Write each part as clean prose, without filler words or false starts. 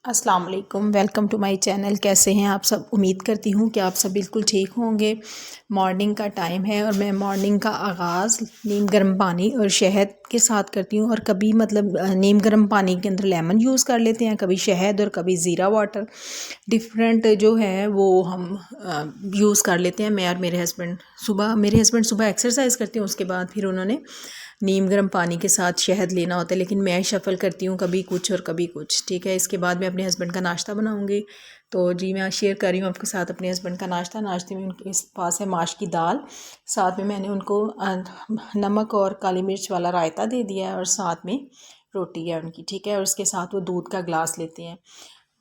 अस्सलाम वालेकुम, welcome to my channel. कैसे हैं आप सब? उम्मीद करती हूँ कि आप सब बिल्कुल ठीक होंगे। मॉर्निंग का टाइम है और मैं मॉर्निंग का आगाज़ नीम गर्म पानी और शहद के साथ करती हूँ। और कभी नीम गर्म पानी के अंदर लेमन यूज़ कर लेते हैं, कभी शहद और कभी ज़ीरा वाटर। डिफरेंट जो है वो हम यूज़ कर लेते हैं। मैं और मेरे हस्बैंड सुबह एक्सरसाइज करते हैं, उसके बाद फिर उन्होंने नीम गर्म पानी के साथ शहद लेना होता है, लेकिन मैं शफ़ल करती हूँ कभी कुछ और कभी कुछ। ठीक है, इसके बाद मैं अपने हस्बैंड का नाश्ता बनाऊँगी। तो जी मैं आज शेयर कर रही हूँ आपके साथ अपने हस्बैंड का नाश्ता। नाश्ते में उनके पास है माश की दाल, साथ में मैंने उनको नमक और काली मिर्च वाला रायता दे दिया है और साथ में रोटी है उनकी। ठीक है, और उसके साथ वो दूध का ग्लास लेते हैं।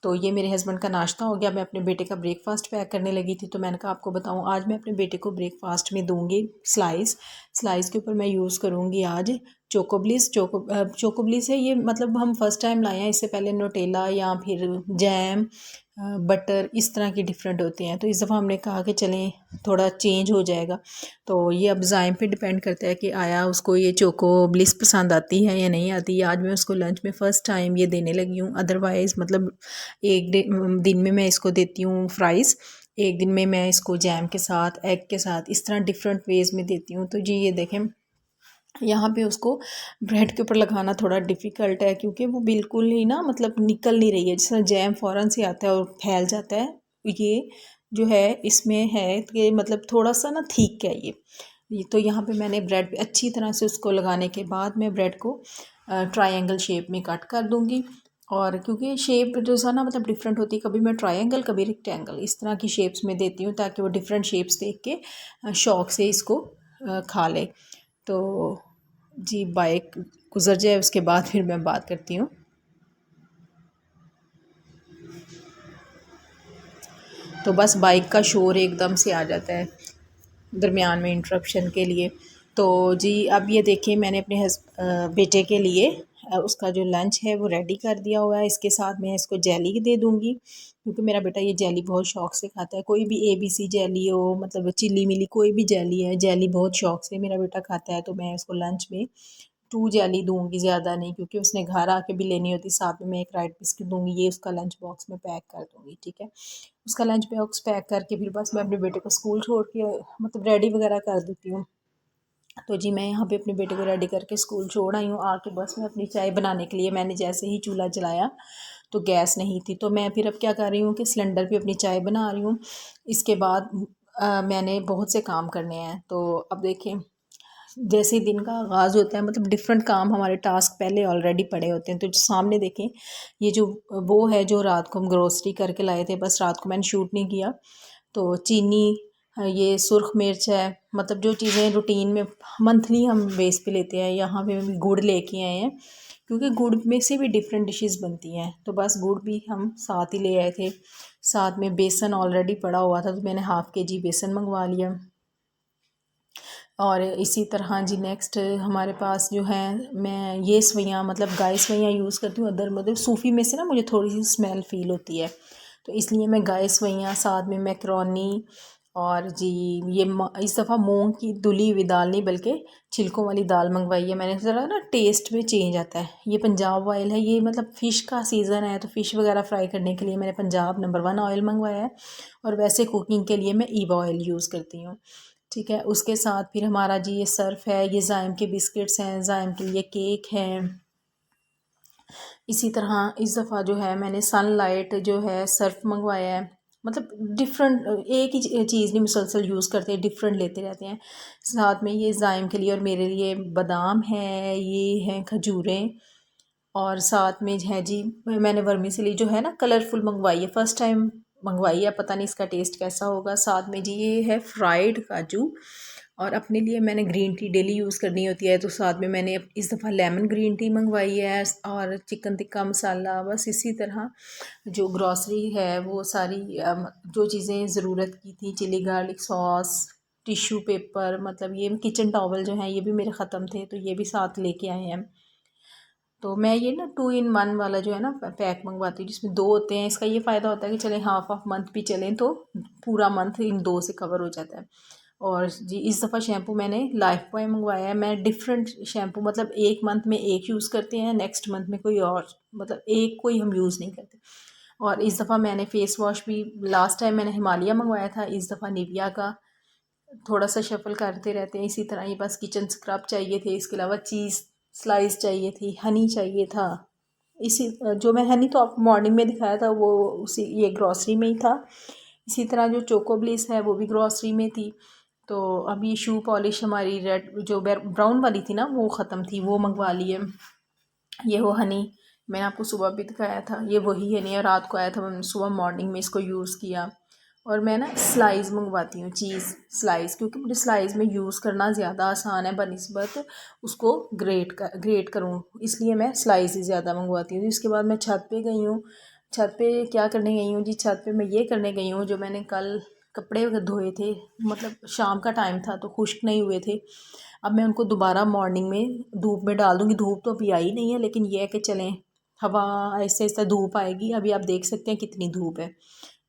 तो ये मेरे हस्बैंड का नाश्ता हो गया। मैं अपने बेटे का ब्रेकफास्ट पैक करने लगी थी, तो मैंने कहा आपको बताऊं, आज मैं अपने बेटे को ब्रेकफास्ट में दूंगी स्लाइस के ऊपर मैं यूज़ करूंगी आज चोकोब्लिस है ये। मतलब हम फर्स्ट टाइम लाए हैं, इससे पहले नोटेला या फिर जैम बटर इस तरह की डिफरेंट होते हैं। तो इस दफ़ा हमने कहा कि चलें थोड़ा चेंज हो जाएगा। तो ये अब जायम पे डिपेंड करता है कि आया उसको ये चोको ब्लिस पसंद आती है या नहीं आती। आज मैं उसको लंच में फ़र्स्ट टाइम ये देने लगी हूँ। अदरवाइज़ मतलब एक दिन में मैं इसको देती हूँ फ्राइज़, एक दिन में मैं इसको जैम के साथ एग के साथ इस तरह डिफरेंट वेज़ में देती हूँ। तो जी ये देखें, यहाँ पे उसको ब्रेड के ऊपर लगाना थोड़ा डिफ़िकल्ट है, क्योंकि वो बिल्कुल ही ना मतलब निकल नहीं रही है। जिस तरह जैम फ़ौरन से आता है और फैल जाता है, ये जो है इसमें है कि मतलब थोड़ा सा ना ठीक है ये। तो यहाँ पे मैंने ब्रेड पे अच्छी तरह से उसको लगाने के बाद मैं ब्रेड को ट्रायंगल शेप में कट कर दूँगी। और क्योंकि शेप जो सा ना मतलब डिफरेंट होती है, कभी मैं ट्रायंगल कभी रेक्टेंगल इस तरह की शेप्स में देती हूँ, ताकि वो डिफरेंट शेप्स देख के शौक से इसको खा ले। तो जी बाइक गुज़र जाए उसके बाद फिर मैं बात करती हूँ। तो बस बाइक का शोर एकदम से आ जाता है दरमियान में इंटरप्शन के लिए। तो जी अब ये देखिए, मैंने अपने बेटे के लिए उसका जो लंच है वो रेडी कर दिया हुआ है। इसके साथ मैं इसको जेली दे दूँगी, क्योंकि मेरा बेटा ये जेली बहुत शौक से खाता है। कोई भी ABC जेली हो, मतलब चिली मिली कोई भी जेली है, जेली बहुत शौक से मेरा बेटा खाता है। तो मैं इसको लंच में 2 जेली दूँगी, ज़्यादा नहीं, क्योंकि उसने घर आके भी लेनी होती। साथ में मैं एक राइट बिस्किट दूँगी, ये उसका लंच बॉक्स में पैक कर दूँगी। ठीक है, उसका लंच बॉक्स पैक करके फिर बस मैं अपने बेटे को स्कूल छोड़ के मतलब रेडी वगैरह कर देती हूँ। तो जी मैं यहाँ पे अपने बेटे को रेडी करके स्कूल छोड़ आई हूँ। आके बस मैं अपनी चाय बनाने के लिए, मैंने जैसे ही चूल्हा जलाया तो गैस नहीं थी, तो मैं फिर अब क्या कर रही हूँ कि सिलेंडर पे अपनी चाय बना रही हूँ। इसके बाद मैंने बहुत से काम करने हैं। तो अब देखें, जैसे ही दिन का आगाज़ होता है, मतलब डिफरेंट काम हमारे टास्क पहले ऑलरेडी पड़े होते हैं। तो जो सामने देखें, ये जो वो है जो रात को हम ग्रोसरी करके लाए थे, बस रात को मैंने शूट नहीं किया। तो चीनी, ये सुर्ख मिर्च है, मतलब जो चीज़ें रूटीन में मंथली हम बेस पे लेते हैं। यहाँ पे भी गुड़ लेके आए हैं, क्योंकि गुड़ में से भी डिफरेंट डिशेस बनती हैं। तो बस गुड़ भी हम साथ ही ले आए थे। साथ में बेसन ऑलरेडी पड़ा हुआ था, तो मैंने हाफ़ KG बेसन मंगवा लिया। और इसी तरह जी नेक्स्ट हमारे पास जो है, मैं ये सवैयाँ मतलब गाय सवैयाँ यूज़ करती हूँ। अदर मतलब सूफ़ी में से ना मुझे थोड़ी सी स्मेल फ़ील होती है, तो इसलिए मैं गाय सवैयाँ, साथ में मैकरोनी। और जी ये इस दफ़ा मूंग की धुली हुई दाल नहीं, बल्कि छिलकों वाली दाल मंगवाई है मैंने। ज़रा ना टेस्ट में चेंज आता है। ये पंजाब ऑयल है, ये मतलब फ़िश का सीज़न है, तो फ़िश वगैरह फ्राई करने के लिए मैंने पंजाब नंबर 1 ऑयल मंगवाया है। और वैसे कुकिंग के लिए मैं ईवा ऑयल यूज़ करती हूँ। ठीक है, उसके साथ फिर हमारा जी ये सर्फ है, ये जायम के बिस्किट्स हैं, जायम के लिए केक है। इसी तरह इस दफ़ा जो है मैंने सनलाइट जो है सर्फ मंगवाया है। मतलब डिफरेंट, एक ही चीज़ नहीं मुसलसल यूज़ करते, डिफरेंट लेते रहते हैं। साथ में ये जायम के लिए और मेरे लिए बादाम है, ये हैं खजूरें। और साथ में है जी, मैंने वर्मिसेली जो है ना कलरफुल मंगवाई है, फ़र्स्ट टाइम मंगवाई है, पता नहीं इसका टेस्ट कैसा होगा। साथ में जी ये है फ्राइड काजू। और अपने लिए मैंने ग्रीन टी डेली यूज़ करनी होती है, तो साथ में मैंने इस दफ़ा लेमन ग्रीन टी मंगवाई है। और चिकन टिक्का मसाला, बस इसी तरह जो ग्रॉसरी है वो सारी जो चीज़ें ज़रूरत की थी, chilli garlic sauce, tissue paper, मतलब ये किचन टॉवल जो हैं ये भी मेरे ख़त्म थे, तो ये भी साथ लेके आए हैं। तो मैं ये ना 2 in 1 वाला जो है ना पैक मंगवाती हूँ, जिसमें 2 होते हैं। इसका ये फ़ायदा होता है कि चलें हाफ ऑफ मंथ भी चलें तो पूरा मंथ इन 2 से कवर हो जाता है। और जी इस दफ़ा शैम्पू मैंने लाइफ बॉय मंगवाया है। मैं डिफरेंट शैम्पू मतलब एक मंथ में एक यूज़ करते हैं, नेक्स्ट मंथ में कोई और, मतलब एक कोई हम यूज़ नहीं करते। और इस दफ़ा मैंने फ़ेस वॉश भी, लास्ट टाइम मैंने हिमालय मंगवाया था, इस दफ़ा निविया का। थोड़ा सा शफल करते रहते हैं इसी तरह ही। बस किचन स्क्रब चाहिए थे, इसके अलावा चीज़ स्लाइस चाहिए थी, हनी चाहिए था। इसी जो मैं हनी तो आपको मॉर्निंग में दिखाया था वो उसी ये ग्रॉसरी में ही था। इसी तरह जो चोको ब्लिस है वो भी ग्रॉसरी में थी। तो अभी शू पॉलिश हमारी रेड जो ब्राउन वाली थी ना वो ख़त्म थी, वो मंगवा लिए। ये वो हनी मैंने आपको सुबह भी दिखाया था, ये वही हनी है, रात को आया था, मैंने सुबह मॉर्निंग में इसको यूज़ किया। और मैं ना स्लाइस मंगवाती हूँ, चीज़ स्लाइस, क्योंकि मुझे स्लाइस में यूज़ करना ज़्यादा आसान है बनिस्बत उसको ग्रेट करूँ, इसलिए मैं स्लाइस ही ज़्यादा मंगवाती हूँ। इसके बाद मैं छत पे गई हूँ। छत पे क्या करने गई हूँ जी? छत पे मैं ये करने गई हूँ, जो मैंने कल कपड़े धोए थे, मतलब शाम का टाइम था तो खुश्क नहीं हुए थे। अब मैं उनको दोबारा मॉर्निंग में धूप में डाल दूँगी। धूप तो अभी आई नहीं है, लेकिन ये है कि चलें, हवा ऐसे ऐसे धूप आएगी। अभी आप देख सकते हैं कितनी धूप है,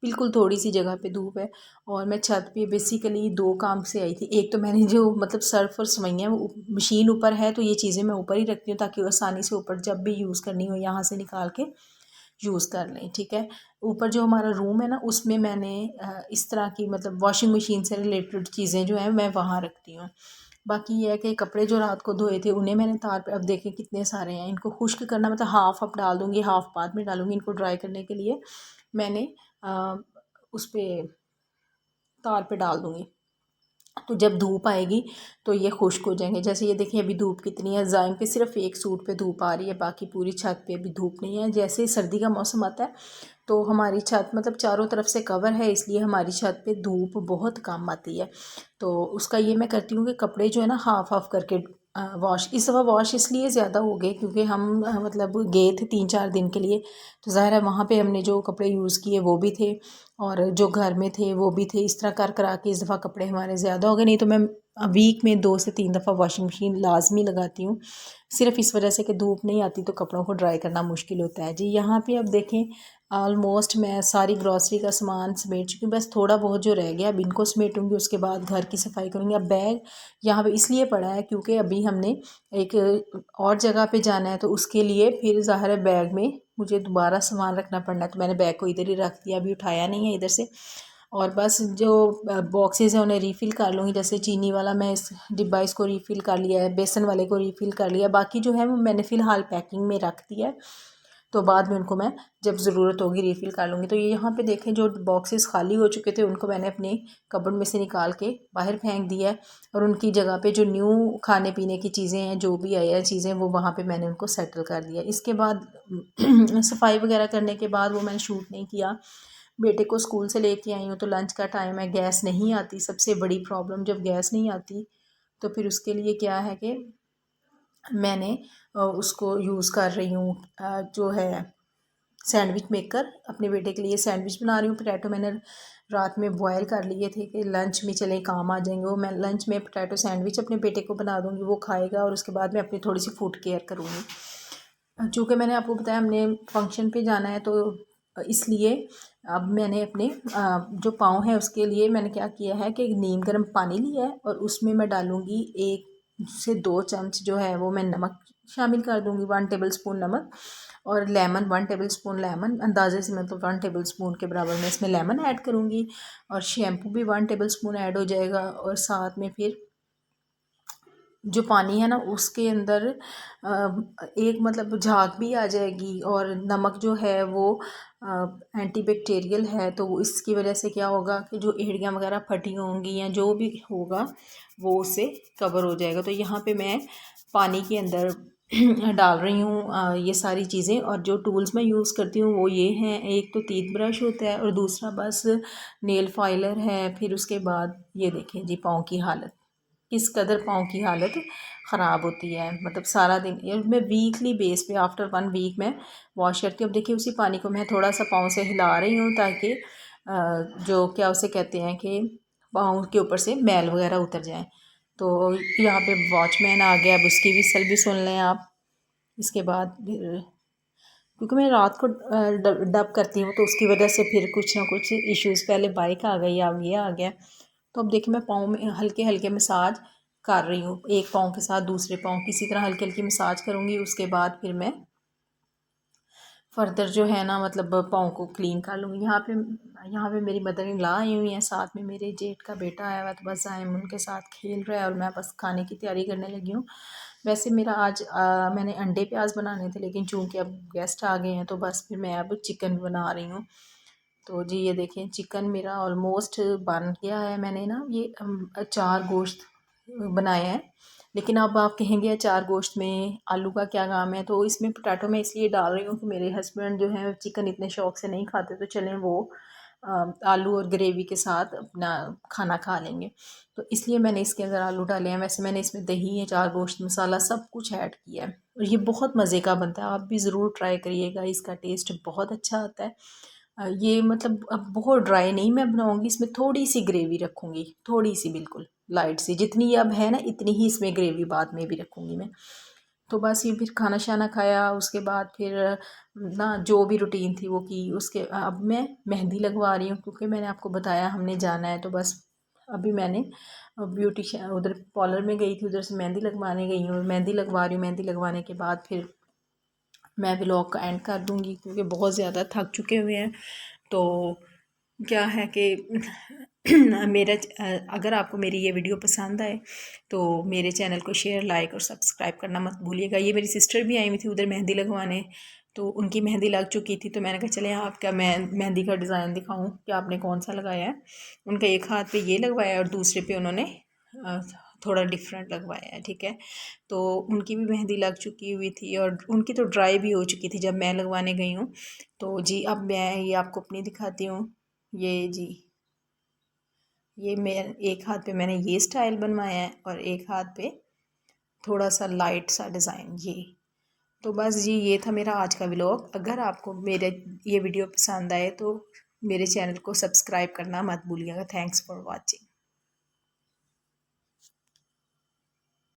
बिल्कुल थोड़ी सी जगह पे धूप है। और मैं छत पे बेसिकली दो काम से आई थी। एक तो मैंने जो मतलब सर्फ और सवैयाँ, वो मशीन ऊपर है तो ये चीज़ें मैं ऊपर ही रखती हूँ ताकि आसानी से ऊपर जब भी यूज़ करनी हो यहाँ से निकाल के यूज़ कर लें, ठीक है। ऊपर जो हमारा रूम है ना उसमें मैंने इस तरह की मतलब वॉशिंग मशीन से रिलेटेड चीज़ें जो हैं मैं वहाँ रखती हूँ। बाकी ये है कि कपड़े जो रात को धोए थे उन्हें मैंने तार पे, अब देखें कितने सारे हैं, इनको खुश्क करना मतलब हाफ़ अब डाल दूँगी, हाफ़ बाद में डालूँगी। इनको ड्राई करने के लिए मैंने उस पे तार पे डाल दूँगी, तो जब धूप आएगी तो ये खुश्क हो जाएंगे। जैसे ये देखिए अभी धूप कितनी है, ज़ाइम पे सिर्फ एक सूट पे धूप आ रही है, बाकी पूरी छत पे अभी धूप नहीं है। जैसे ही सर्दी का मौसम आता है तो हमारी छत मतलब चारों तरफ से कवर है, इसलिए हमारी छत पे धूप बहुत कम आती है। तो उसका ये मैं करती हूँ कि कपड़े जो है ना हाफ़ हाफ़ करके वॉश, इस दफ़ा वॉश इसलिए ज़्यादा हो गए क्योंकि हम मतलब गए थे 3-4 दिन के लिए, तो ज़ाहिर है वहाँ पे हमने जो कपड़े यूज़ किए वो भी थे और जो घर में थे वो भी थे। इस तरह कर करा के इस दफ़ा कपड़े हमारे ज़्यादा हो गए। नहीं तो मैं वीक में 2 से 3 दफ़ा वॉशिंग मशीन लाजमी लगाती हूँ, सिर्फ इस वजह से कि धूप नहीं आती तो कपड़ों को ड्राई करना मुश्किल होता है जी। यहाँ पे अब देखें ऑलमोस्ट मैं सारी ग्रॉसरी का सामान समेट चुकी हूँ, बस थोड़ा बहुत जो रह गया अब इनको समेटूंगी, उसके बाद घर की सफाई करूँगी। अब बैग यहाँ पे इसलिए पड़ा है क्योंकि अभी हमने एक और जगह पे जाना है, तो उसके लिए फिर ज़ाहिर है बैग में मुझे दोबारा सामान रखना पड़ना है, तो मैंने बैग को इधर ही रख दिया, अभी उठाया नहीं है इधर से। और बस जो बॉक्सेस हैं उन्हें रीफ़िल कर लूँगी। जैसे चीनी वाला मैं इस डिब्बा इसको रीफ़िल कर लिया है, बेसन वाले को रीफ़िल कर लिया, बाकी जो है वो मैंने फ़िलहाल पैकिंग में रख दिया है, तो बाद में उनको मैं जब ज़रूरत होगी रीफ़िल कर लूँगी। तो ये यहाँ पे देखें जो बॉक्सेस खाली हो चुके थे उनको मैंने अपने कबर्ड में से निकाल के बाहर फेंक दिया है, और उनकी जगह पे जो न्यू खाने पीने की चीज़ें हैं, जो भी आई है चीज़ें, वो वहाँ पे मैंने उनको सेटल कर दिया। इसके बाद सफाई वगैरह करने के बाद वो मैंने शूट नहीं किया। बेटे को स्कूल से लेके आई हूँ तो लंच का टाइम है, गैस नहीं आती, सबसे बड़ी प्रॉब्लम जब गैस नहीं आती तो फिर उसके लिए क्या है कि मैंने उसको यूज़ कर रही हूँ जो है सैंडविच मेकर, अपने बेटे के लिए सैंडविच बना रही हूँ। पोटैटो मैंने रात में बॉयल कर लिए थे कि लंच में चले काम आ जाएंगे, वो मैं लंच में पोटैटो सैंडविच अपने बेटे को बना दूँगी, वो खाएगा, और उसके बाद मैं अपनी थोड़ी सी फूड केयर करूँगी। चूँकि मैंने आपको बताया हमने फंक्शन पे जाना है, तो इसलिए अब मैंने अपने जो पाँव है उसके लिए मैंने क्या किया है कि नीम गर्म पानी लिया है और उसमें मैं डालूँगी 1 से 2 चम्मच जो है वो मैं नमक शामिल कर दूँगी, 1 टेबल स्पून नमक, और लेमन 1 टेबल स्पून लेमन, अंदाजे से मैं तो 1 टेबल स्पून के बराबर मैं इसमें लेमन ऐड करूँगी, और शैम्पू भी 1 टेबल स्पून ऐड हो जाएगा। और साथ में फिर जो पानी है ना उसके अंदर एक मतलब झाग भी आ जाएगी, और नमक जो है वो एंटीबैक्टीरियल है, तो वो इसकी वजह से क्या होगा कि जो एड़ियाँ वगैरह फटी होंगी या जो भी होगा वो उससे कवर हो जाएगा। तो यहाँ पे मैं पानी के अंदर डाल रही हूँ ये सारी चीज़ें, और जो टूल्स मैं यूज़ करती हूँ वो ये हैं, एक तो टीथ ब्रश होता है और दूसरा बस नेल फाइलर है। फिर उसके बाद ये देखें जी पाँव की हालत, किस कदर पाँव की हालत ख़राब होती है, मतलब सारा दिन। ये मैं वीकली बेस पे आफ्टर 1 वीक में वॉश करती हूँ। अब देखिए उसी पानी को मैं थोड़ा सा पाँव से हिला रही हूँ ताकि जो क्या उसे कहते हैं कि पाँव के ऊपर से मैल वगैरह उतर जाए। तो यहाँ पे वॉचमैन आ गया, अब उसकी विसल भी सुन लें आप। इसके बाद फिर क्योंकि मैं रात को डब करती हूँ तो उसकी वजह से फिर कुछ ना कुछ इश्यूज़, पहले बाइक आ गई अब ये आ गया। तो अब देखिए मैं पाँव में हल्के हल्के मसाज कर रही हूँ, एक पाँव के साथ दूसरे पाँव की इसी तरह हल्की हल्की मसाज करूँगी। उसके बाद फिर मैं फर्दर जो है ना मतलब पाँव को क्लीन कर लूँगी। यहाँ पे मेरी मदर इन लॉ आई हुई हैं, साथ में मेरे जेठ का बेटा आया हुआ है, तो बस जायम उनके साथ खेल रहा है और मैं बस खाने की तैयारी करने लगी हूँ। वैसे मेरा आज मैंने अंडे प्याज बनाने थे, लेकिन चूंकि अब गेस्ट आ गए हैं तो बस फिर मैं अब चिकन बना रही हूँ। तो जी ये देखें चिकन मेरा ऑलमोस्ट बन गया है। मैंने ना ये 4 गोश्त बनाए हैं, लेकिन अब आप कहेंगे अचार गोश्त में आलू का क्या काम है, तो इसमें पोटैटो मैं इसलिए डाल रही हूँ कि मेरे हस्बैंड जो है चिकन इतने शौक से नहीं खाते, तो चलें वो आलू और ग्रेवी के साथ अपना खाना खा लेंगे, तो इसलिए मैंने इसके अंदर आलू डाले हैं। वैसे मैंने इसमें दही, अचार गोश्त, मसाला सब कुछ ऐड किया है और ये बहुत मज़े का बनता है। आप भी ज़रूर ट्राई करिएगा, इसका टेस्ट बहुत अच्छा आता है। ये मतलब अब बहुत ड्राई नहीं मैं बनाऊंगी, इसमें थोड़ी सी ग्रेवी रखूँगी, थोड़ी सी बिल्कुल लाइट सी, जितनी अब है ना इतनी ही इसमें ग्रेवी बाद में भी रखूँगी मैं। तो बस ये फिर खाना शाना खाया, उसके बाद फिर ना जो भी रूटीन थी वो की। उसके अब मैं मेहंदी लगवा रही हूँ, क्योंकि मैंने आपको बताया हमने जाना है, तो बस अभी मैंने ब्यूटिशियन उधर पार्लर में गई थी, उधर से मेहंदी लगवाने गई हूँ, मेहंदी लगवा रही हूँ। मेहंदी लगवाने के बाद फिर मैं व्लॉग का एंड कर दूँगी, क्योंकि बहुत ज़्यादा थक चुके हुए हैं। तो क्या है कि मेरा अगर आपको मेरी ये वीडियो पसंद आए तो मेरे चैनल को शेयर, लाइक और सब्सक्राइब करना मत भूलिएगा। ये मेरी सिस्टर भी आई हुई थी उधर मेहंदी लगवाने, तो उनकी मेहंदी लग चुकी थी, तो मैंने कहा चले आपका मैं मेहंदी का डिज़ाइन दिखाऊं कि आपने कौन सा लगाया है। उनका एक हाथ पे ये लगवाया और दूसरे पे उन्होंने अ, थोड़ा डिफरेंट लगवाया है, ठीक है। तो उनकी भी मेहंदी लग चुकी हुई थी और उनकी तो ड्राई भी हो चुकी थी जब मैं लगवाने गई हूँ। तो जी अब मैं ये आपको अपनी दिखाती हूँ। ये जी ये मेरे एक हाथ पे मैंने ये स्टाइल बनवाया है और एक हाथ पे थोड़ा सा लाइट सा डिज़ाइन ये। तो बस जी ये था मेरा आज का व्लॉग। अगर आपको मेरे ये वीडियो पसंद आए तो मेरे चैनल को सब्सक्राइब करना मत भूलिएगा। Thanks for watching.